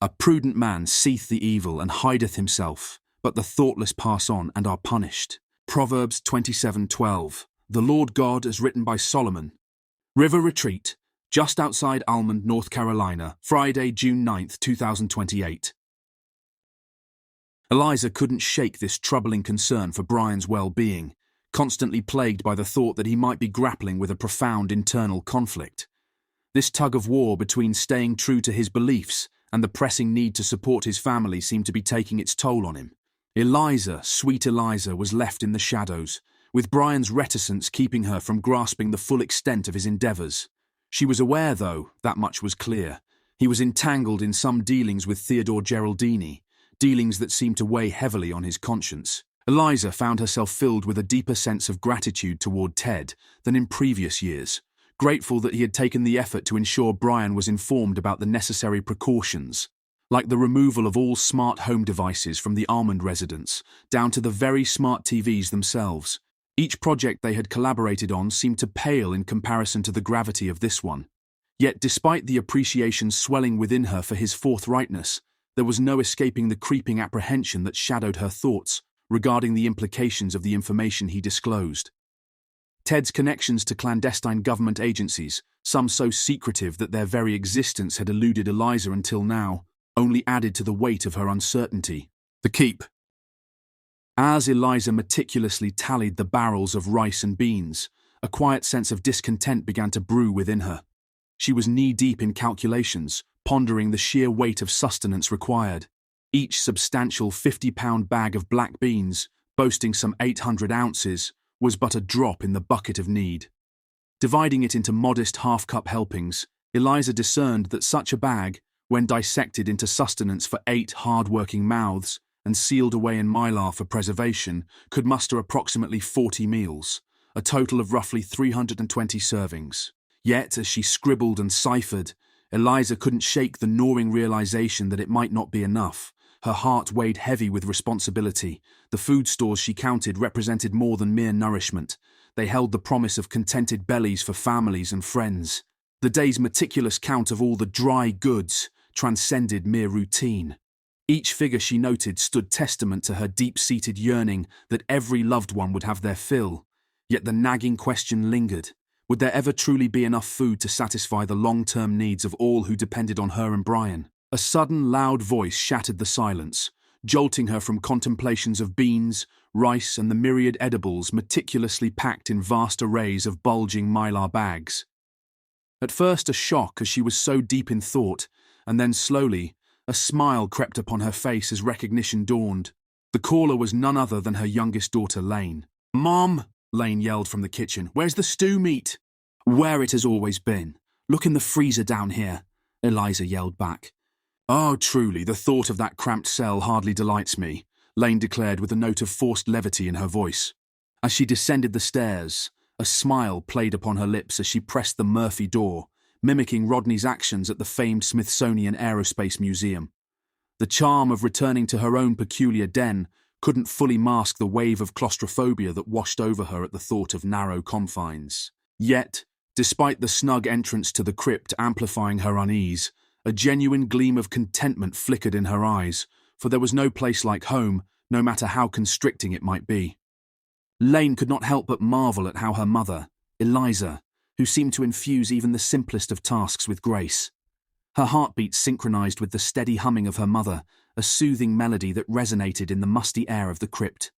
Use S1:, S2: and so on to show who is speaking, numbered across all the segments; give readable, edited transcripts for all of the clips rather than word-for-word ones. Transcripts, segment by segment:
S1: A prudent man seeth the evil and hideth himself, but the thoughtless pass on and are punished. Proverbs 27:12. The Lord God, as written by Solomon. River Retreat, just outside Almond, North Carolina, Friday, June 9, 2028. Eliza couldn't shake this troubling concern for Bryan's well-being, constantly plagued by the thought that he might be grappling with a profound internal conflict. This tug-of-war between staying true to his beliefs and the pressing need to support his family seemed to be taking its toll on him. Eliza, sweet Eliza, was left in the shadows, with Bryan's reticence keeping her from grasping the full extent of his endeavours. She was aware, though, that much was clear. He was entangled in some dealings with Theodore Geraldini, dealings that seemed to weigh heavily on his conscience. Eliza found herself filled with a deeper sense of gratitude toward Ted than in previous years, grateful that he had taken the effort to ensure Bryan was informed about the necessary precautions, like the removal of all smart home devices from the Almond residence, down to the very smart TVs themselves. Each project they had collaborated on seemed to pale in comparison to the gravity of this one. Yet despite the appreciation swelling within her for his forthrightness, there was no escaping the creeping apprehension that shadowed her thoughts regarding the implications of the information he disclosed. Ted's connections to clandestine government agencies, some so secretive that their very existence had eluded Eliza until now, only added to the weight of her uncertainty. The keep. As Eliza meticulously tallied the barrels of rice and beans, a quiet sense of discontent began to brew within her. She was knee-deep in calculations, pondering the sheer weight of sustenance required. Each substantial 50-pound bag of black beans, boasting some 800 ounces, was but a drop in the bucket of need. Dividing it into modest half-cup helpings, Eliza discerned that such a bag, when dissected into sustenance for 8 hard-working mouths and sealed away in mylar for preservation, could muster approximately 40 meals, a total of roughly 320 servings. Yet, as she scribbled and ciphered, Eliza couldn't shake the gnawing realization that it might not be enough. Her heart weighed heavy with responsibility. The food stores she counted represented more than mere nourishment. They held the promise of contented bellies for families and friends. The day's meticulous count of all the dry goods transcended mere routine. Each figure she noted stood testament to her deep-seated yearning that every loved one would have their fill. Yet the nagging question lingered. Would there ever truly be enough food to satisfy the long-term needs of all who depended on her and Bryan? A sudden, loud voice shattered the silence, jolting her from contemplations of beans, rice, and the myriad edibles meticulously packed in vast arrays of bulging mylar bags. At first a shock as she was so deep in thought, and then slowly, a smile crept upon her face as recognition dawned. The caller was none other than her youngest daughter, Lane. "Mom!" Lane yelled from the kitchen. "Where's the stew meat?" "Where it has always been. Look in the freezer down here," Eliza yelled back. "Oh, truly, the thought of that cramped cell hardly delights me," Lane declared with a note of forced levity in her voice. As she descended the stairs, a smile played upon her lips as she pressed the Murphy door, mimicking Rodney's actions at the famed Smithsonian Aerospace Museum. The charm of returning to her own peculiar den couldn't fully mask the wave of claustrophobia that washed over her at the thought of narrow confines. Yet, despite the snug entrance to the crypt amplifying her unease, a genuine gleam of contentment flickered in her eyes, for there was no place like home, no matter how constricting it might be. Lane could not help but marvel at how her mother, Eliza, who seemed to infuse even the simplest of tasks with grace. Her heartbeat synchronized with the steady humming of her mother, a soothing melody that resonated in the musty air of the crypt.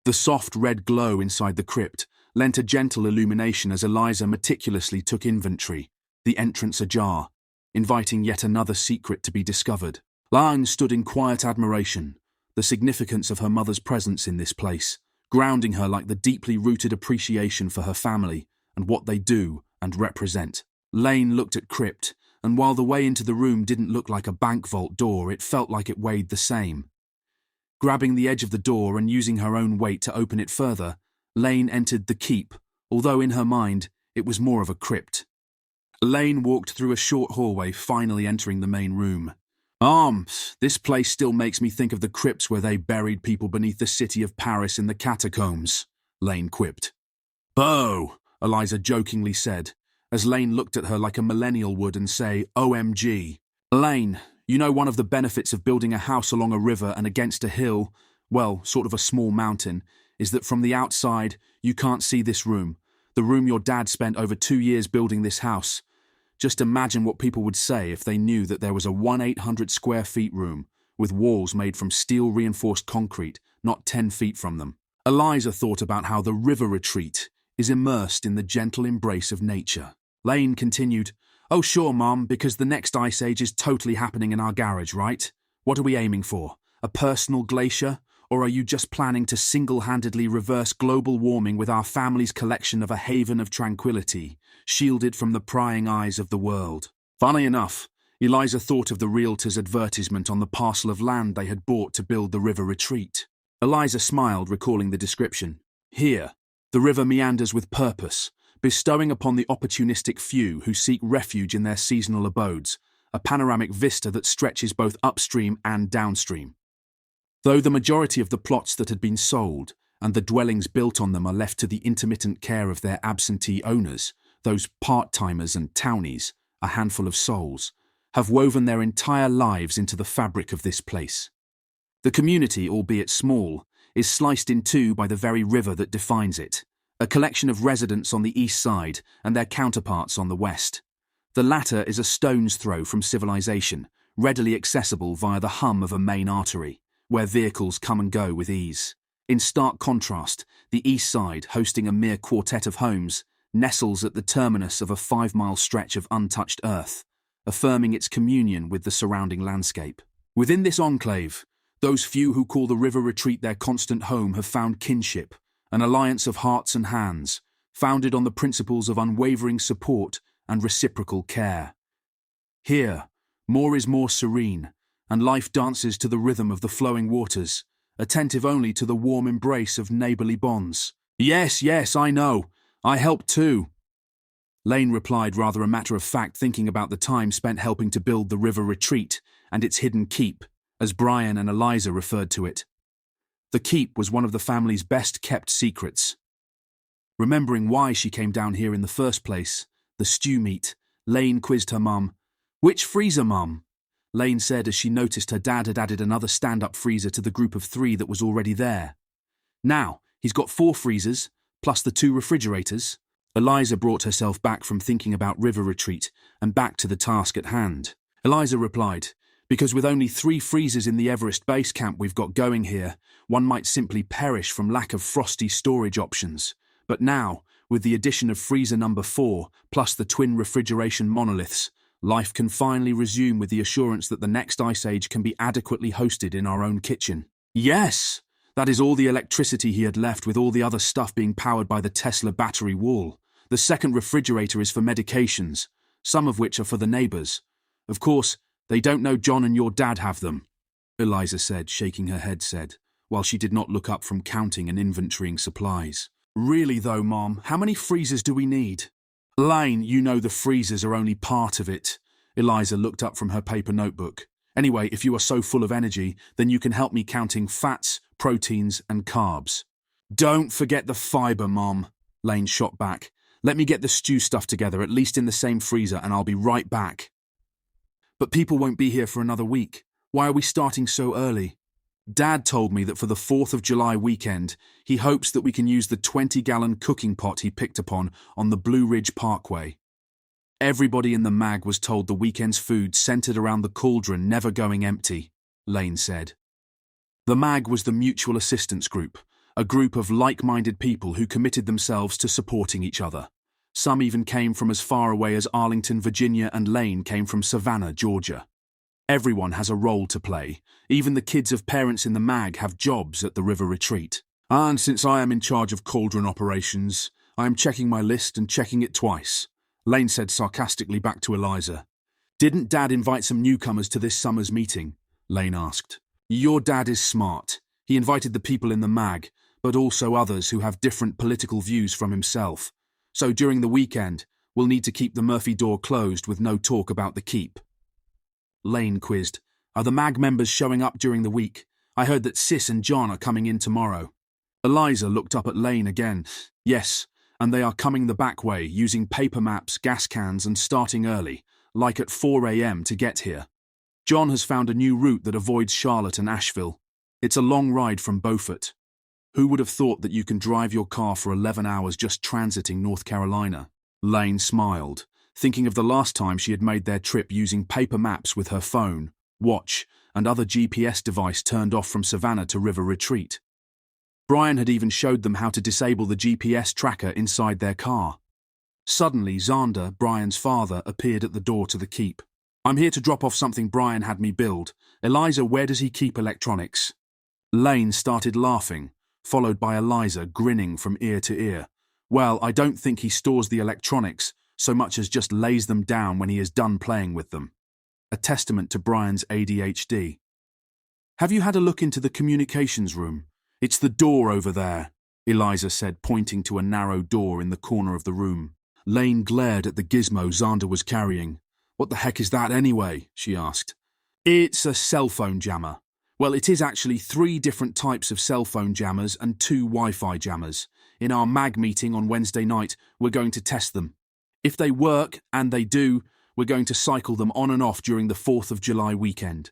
S1: The soft red glow inside the crypt lent a gentle illumination as Eliza meticulously took inventory, the entrance ajar, inviting yet another secret to be discovered. Lane stood in quiet admiration, the significance of her mother's presence in this place, grounding her like the deeply rooted appreciation for her family and what they do and represent. Lane looked at crypt, and while the way into the room didn't look like a bank vault door, it felt like it weighed the same. Grabbing the edge of the door and using her own weight to open it further, Lane entered the keep, although in her mind it was more of a crypt. Lane walked through a short hallway, finally entering the main room. This place still makes me think of the crypts where they buried people beneath the city of Paris in the catacombs," Lane quipped. "Bo!" Eliza jokingly said, as Lane looked at her like a millennial would and say, "OMG." "Lane, You know, one of the benefits of building a house along a river and against a hill, well, sort of a small mountain, is that from the outside, you can't see this room, the room your dad spent over 2 years building this house. Just imagine what people would say if they knew that there was a 1,800 square feet room, with walls made from steel-reinforced concrete, not 10 feet from them. Eliza thought about how the river retreat is immersed in the gentle embrace of nature. Lane continued, "Oh sure, Mom, because the next ice age is totally happening in our garage, right? What are we aiming for? A personal glacier? Or are you just planning to single-handedly reverse global warming with our family's collection of a haven of tranquility, shielded from the prying eyes of the world?" Funny enough, Eliza thought of the realtor's advertisement on the parcel of land they had bought to build the river retreat. Eliza smiled, recalling the description. Here, the river meanders with purpose, bestowing upon the opportunistic few who seek refuge in their seasonal abodes, a panoramic vista that stretches both upstream and downstream. Though the majority of the plots that had been sold and the dwellings built on them are left to the intermittent care of their absentee owners, those part-timers and townies, a handful of souls, have woven their entire lives into the fabric of this place. The community, albeit small, is sliced in two by the very river that defines it, a collection of residents on the east side and their counterparts on the west. The latter is a stone's throw from civilization, readily accessible via the hum of a main artery, where vehicles come and go with ease. In stark contrast, the east side, hosting a mere quartet of homes, nestles at the terminus of a 5-mile stretch of untouched earth, affirming its communion with the surrounding landscape. Within this enclave, those few who call the river retreat their constant home have found kinship, an alliance of hearts and hands, founded on the principles of unwavering support and reciprocal care. Here, more is more serene, and life dances to the rhythm of the flowing waters, attentive only to the warm embrace of neighbourly bonds. Yes, I know. I helped too." Lane replied, rather a matter of fact, thinking about the time spent helping to build the river retreat and its hidden keep, as Bryan and Eliza referred to it. The keep was one of the family's best-kept secrets. Remembering why she came down here in the first place, the stew meat, Lane quizzed her mum. "Which freezer, Mum?" Lane said as she noticed her dad had added another stand-up freezer to the group of 3 that was already there. "Now, he's got 4 freezers, plus the 2 refrigerators." Eliza brought herself back from thinking about river retreat and back to the task at hand. Eliza replied, "Because with only 3 freezers in the Everest base camp we've got going here, one might simply perish from lack of frosty storage options. But now, with the addition of freezer number 4, plus the twin refrigeration monoliths, life can finally resume with the assurance that the next ice age can be adequately hosted in our own kitchen." Yes! That is all the electricity he had left, with all the other stuff being powered by the Tesla battery wall. The second refrigerator is for medications, some of which are for the neighbours. Of course, they don't know John and your dad have them, Eliza said, shaking her head, while she did not look up from counting and inventorying supplies. "Really though, Mom, how many freezers do we need?" "Lane, you know the freezers are only part of it." Eliza looked up from her paper notebook. "Anyway, if you are so full of energy, then you can help me counting fats, proteins, and carbs." "Don't forget the fibre, Mom," Lane shot back. "Let me get the stew stuff together, at least in the same freezer, and I'll be right back." "But people won't be here for another week. Why are we starting so early?" "Dad told me that for the 4th of July weekend, he hopes that we can use the 20-gallon cooking pot he picked up on the Blue Ridge Parkway." Everybody in the mag was told the weekend's food centered around the cauldron never going empty, Lane said. The mag was the Mutual Assistance Group, a group of like-minded people who committed themselves to supporting each other. Some even came from as far away as Arlington, Virginia, and Lane came from Savannah, Georgia. Everyone has a role to play. Even the kids of parents in the mag have jobs at the river retreat. And since I am in charge of cauldron operations, I am checking my list and checking it twice, Lane said sarcastically back to Eliza. "Didn't Dad invite some newcomers to this summer's meeting?" Lane asked. "Your dad is smart. He invited the people in the mag, but also others who have different political views from himself. So during the weekend, we'll need to keep the Murphy door closed with no talk about the keep." Lane quizzed, "Are the mag members showing up during the week? I heard that Sis and John are coming in tomorrow." Eliza looked up at Lane again. "Yes, and they are coming the back way, using paper maps, gas cans, and starting early, like at 4 a.m. to get here." John has found a new route that avoids Charlotte and Asheville. It's a long ride from Beaufort. Who would have thought that you can drive your car for 11 hours just transiting North Carolina? Lane smiled, thinking of the last time she had made their trip using paper maps with her phone, watch, and other GPS device turned off from Savannah to River Retreat. Bryan had even showed them how to disable the GPS tracker inside their car. Suddenly, Xander, Bryan's father, appeared at the door to the keep. "I'm here to drop off something Bryan had me build. Eliza, where does he keep electronics?" Lane started laughing, followed by Eliza grinning from ear to ear. "Well, I don't think he stores the electronics so much as just lays them down when he is done playing with them." A testament to Bryan's ADHD. "Have you had a look into the communications room? It's the door over there," Eliza said, pointing to a narrow door in the corner of the room. Lane glared at the gizmo Xander was carrying. "What the heck is that anyway?" she asked. "It's a cell phone jammer. Well, it is actually 3 different types of cell phone jammers and 2 Wi-Fi jammers. In our MAG meeting on Wednesday night, we're going to test them. If they work, and they do, we're going to cycle them on and off during the 4th of July weekend."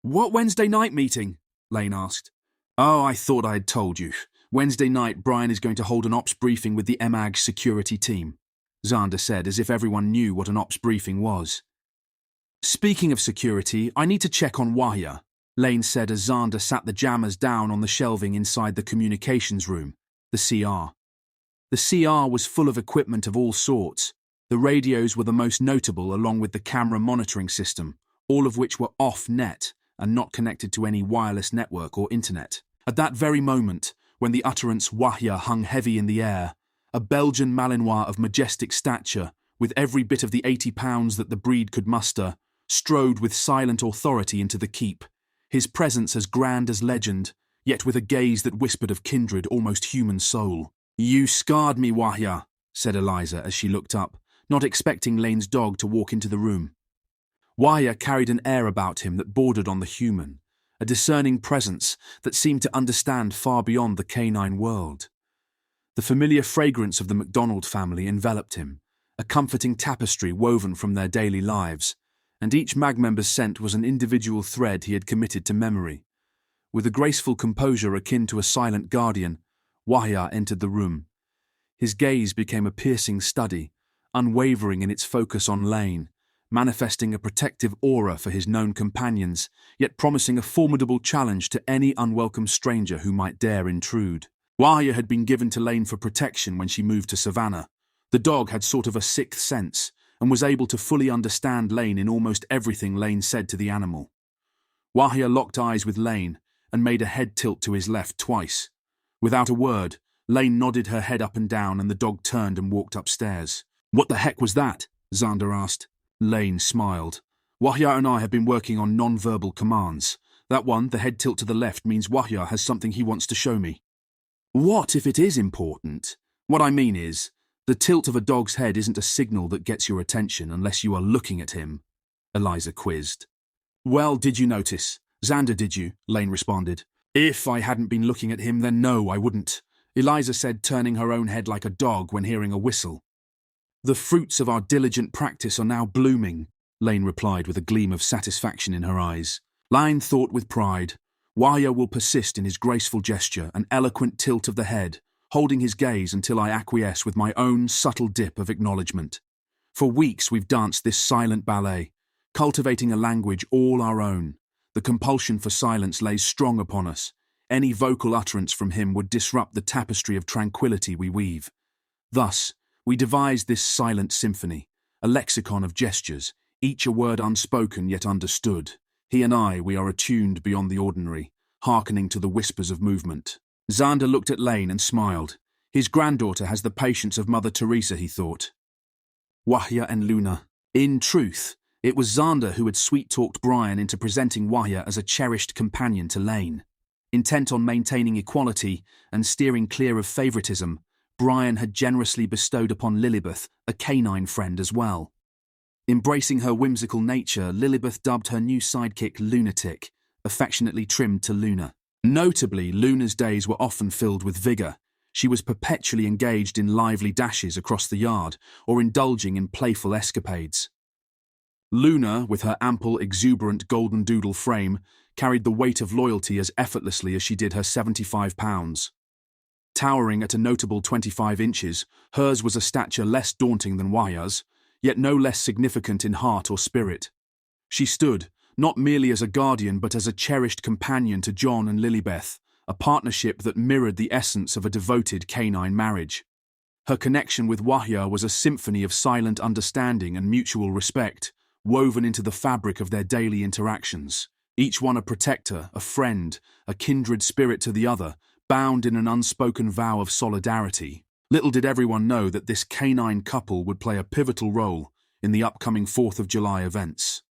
S1: "What Wednesday night meeting?" Lane asked. "Oh, I thought I had told you. Wednesday night, Bryan is going to hold an ops briefing with the MAG security team," Xander said, as if everyone knew what an ops briefing was. "Speaking of security, I need to check on Wahya," Lane said as Xander sat the jammers down on the shelving inside the communications room, the CR. The CR was full of equipment of all sorts. The radios were the most notable, along with the camera monitoring system, all of which were off-net and not connected to any wireless network or internet. At that very moment, when the utterance Wahya hung heavy in the air, a Belgian Malinois of majestic stature, with every bit of the 80 pounds that the breed could muster, strode with silent authority into the keep, his presence as grand as legend, yet with a gaze that whispered of kindred, almost human soul. "You scarred me, Wahya," said Eliza as she looked up, not expecting Lane's dog to walk into the room. Wahya carried an air about him that bordered on the human, a discerning presence that seemed to understand far beyond the canine world. The familiar fragrance of the MacDonald family enveloped him, a comforting tapestry woven from their daily lives, and each MAG member's scent was an individual thread he had committed to memory. With a graceful composure akin to a silent guardian, Wahya entered the room. His gaze became a piercing study, unwavering in its focus on Lane, manifesting a protective aura for his known companions, yet promising a formidable challenge to any unwelcome stranger who might dare intrude. Wahya had been given to Lane for protection when she moved to Savannah. The dog had sort of a sixth sense, and was able to fully understand Lane in almost everything Lane said to the animal. Wahya locked eyes with Lane and made a head tilt to his left twice. Without a word, Lane nodded her head up and down, and the dog turned and walked upstairs. "What the heck was that?" Xander asked. Lane smiled. "Wahya and I have been working on non-verbal commands. That one, the head tilt to the left, means Wahya has something he wants to show me." "What if it is important? What I mean is, the tilt of a dog's head isn't a signal that gets your attention unless you are looking at him," Eliza quizzed. "Well, did you notice? Xander, did you?" Lane responded. "If I hadn't been looking at him, then no, I wouldn't," Eliza said, turning her own head like a dog when hearing a whistle. "The fruits of our diligent practice are now blooming," Lane replied with a gleam of satisfaction in her eyes. Lane thought with pride. Wahya will persist in his graceful gesture, an eloquent tilt of the head, holding his gaze until I acquiesce with my own subtle dip of acknowledgement. For weeks we've danced this silent ballet, cultivating a language all our own. The compulsion for silence lays strong upon us. Any vocal utterance from him would disrupt the tapestry of tranquility we weave. Thus, we devised this silent symphony, a lexicon of gestures, each a word unspoken yet understood. He and I, we are attuned beyond the ordinary, hearkening to the whispers of movement. Xander looked at Lane and smiled. His granddaughter has the patience of Mother Teresa, he thought. Wahya and Luna. In truth, it was Xander who had sweet-talked Bryan into presenting Wahya as a cherished companion to Lane. Intent on maintaining equality and steering clear of favoritism, Bryan had generously bestowed upon Lilibeth a canine friend as well. Embracing her whimsical nature, Lilibeth dubbed her new sidekick Lunatic, affectionately trimmed to Luna. Notably, Luna's days were often filled with vigour. She was perpetually engaged in lively dashes across the yard or indulging in playful escapades. Luna, with her ample, exuberant golden doodle frame, carried the weight of loyalty as effortlessly as she did her 75 pounds. Towering at a notable 25 inches, hers was a stature less daunting than Wahya's, yet no less significant in heart or spirit. She stood, not merely as a guardian but as a cherished companion to John and Lilibeth, a partnership that mirrored the essence of a devoted canine marriage. Her connection with Wahya was a symphony of silent understanding and mutual respect, woven into the fabric of their daily interactions, each one a protector, a friend, a kindred spirit to the other, bound in an unspoken vow of solidarity. Little did everyone know that this canine couple would play a pivotal role in the upcoming 4th of July events.